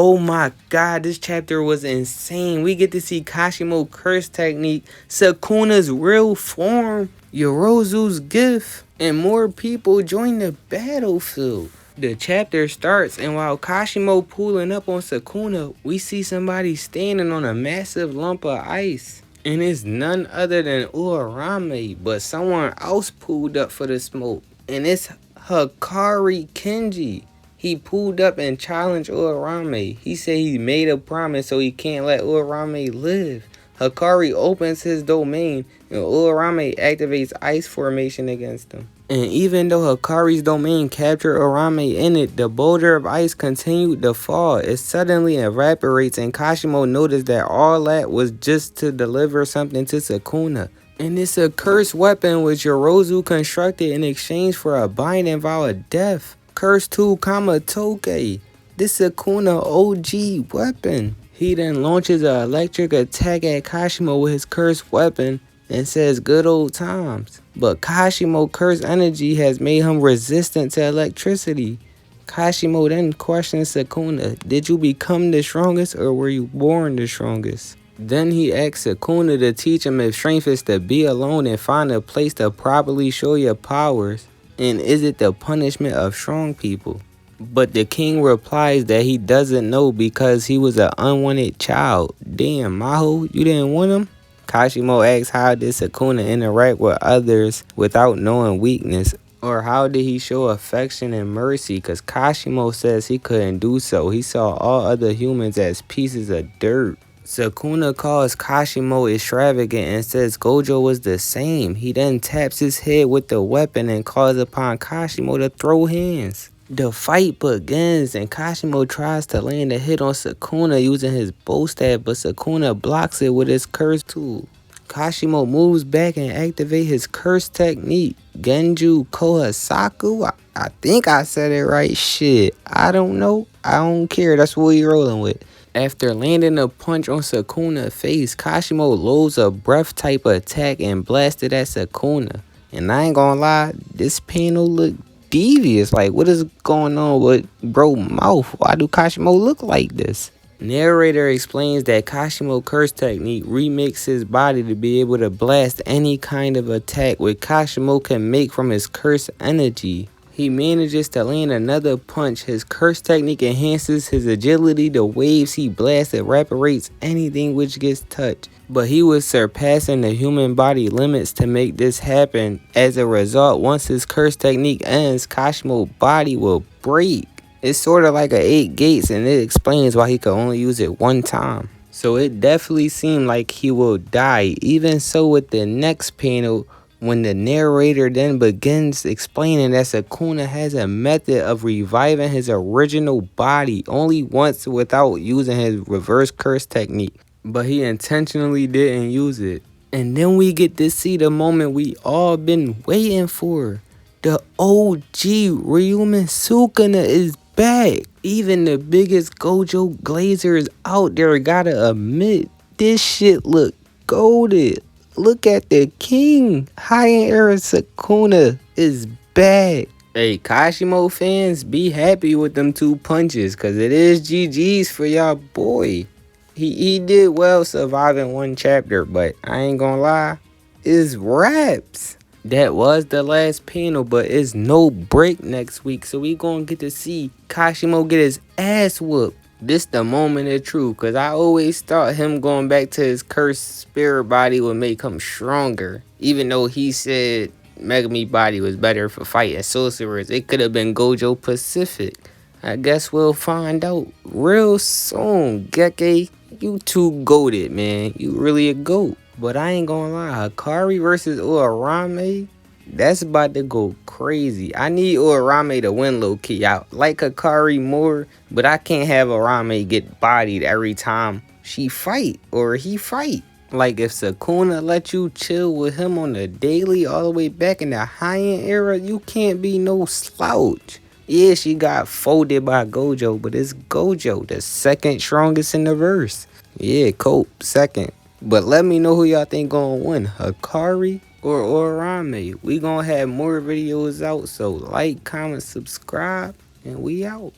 Oh my god, this chapter was insane. We get to see Kashimo curse technique, Sukuna's real form, Yorozu's gift, and more people join the battlefield. The chapter starts, and while Kashimo pulling up on Sukuna, we see somebody standing on a massive lump of ice. And it's none other than Urarame, but someone else pulled up for the smoke. And it's Hikari Kenji. He pulled up and challenged Urarame. He said he made a promise so he can't let Urarame live. Hikari opens his domain and Urarame activates ice formation against him. And even though Hikari's domain captured Urarame in it, the boulder of ice continued to fall. It suddenly evaporates and Kashimo noticed that all that was just to deliver something to Sukuna. And it's a cursed weapon which Yorozu constructed in exchange for a binding vow of death. Curse 2, Toke. This Sukuna OG weapon. He then launches an electric attack at Kashimo with his cursed weapon and says good old times. But Kashimo cursed energy has made him resistant to electricity. Kashimo then questions Sukuna, did you become the strongest or were you born the strongest? Then he asks Sukuna to teach him if strength is to be alone and find a place to properly show your powers. And is it the punishment of strong people? But the king replies that he doesn't know because he was an unwanted child. Damn, Maho, you didn't want him? Kashimo asks how did Sukuna interact with others without knowing weakness? Or how did he show affection and mercy? Because Kashimo says he couldn't do so. He saw all other humans as pieces of dirt. Sukuna calls Kashimo extravagant and says Gojo was the same. He then taps his head with the weapon and calls upon Kashimo to throw hands. The fight begins and Kashimo tries to land a hit on Sukuna using his bow staff, but Sukuna blocks it with his curse tool. Kashimo moves back and activates his curse technique, Genju Kohasaku. I think I said it right. Shit, I don't know. I don't care. That's what we rolling with. After landing a punch on Sukuna's face, Kashimo loads a breath type attack and blasted at Sukuna. And I ain't gonna lie, this panel looked devious. Like, what is going on with bro mouth? Why do Kashimo look like this? Narrator explains that Kashimo curse technique remixes his body to be able to blast any kind of attack which Kashimo can make from his curse energy. He manages to land another punch. His curse technique enhances his agility. The waves he blasts evaporates anything which gets touched. But he was surpassing the human body limits to make this happen. As a result, once his curse technique ends, Kashimo's body will break. It's sort of like a 8 gates and it explains why he could only use it one time. So it definitely seemed like he will die. Even so with the next panel, when the narrator then begins explaining that Sukuna has a method of reviving his original body only once without using his reverse curse technique. But he intentionally didn't use it. And then we get to see the moment we all been waiting for. The OG Ryumen Sukuna is back. Even the biggest Gojo glazers out there gotta admit, this shit look goated. Look at the king. High-end era Sukuna is back. Hey, Kashimo fans, be happy with them 2 punches, because it is GG's for y'all boy. He did well surviving 1 chapter, but I ain't gonna lie, it's raps. That was the last panel, but it's no break next week, so we gonna get to see Kashimo get his ass whooped. This the moment of truth, because I always thought him going back to his cursed spirit body would make him stronger. Even though he said Megami body was better for fighting sorcerers, it could have been Gojo Pacific. I guess we'll find out real soon. Gege, you too goated, man. You really a goat. But I ain't gonna lie, Hikari versus Urarame, that's about to go crazy. I need Urarame to win low-key. I like Hikari more, but I can't have Urarame get bodied every time she fight or he fight. Like if Sukuna let you chill with him on the daily all the way back in the high-end era, you can't be no slouch. Yeah, she got folded by Gojo, but it's Gojo, the second strongest in the verse. Yeah, Cope, second. But let me know who y'all think gonna win, Hikari or Urarame. We gonna have more videos out, so like, comment, subscribe, and we out.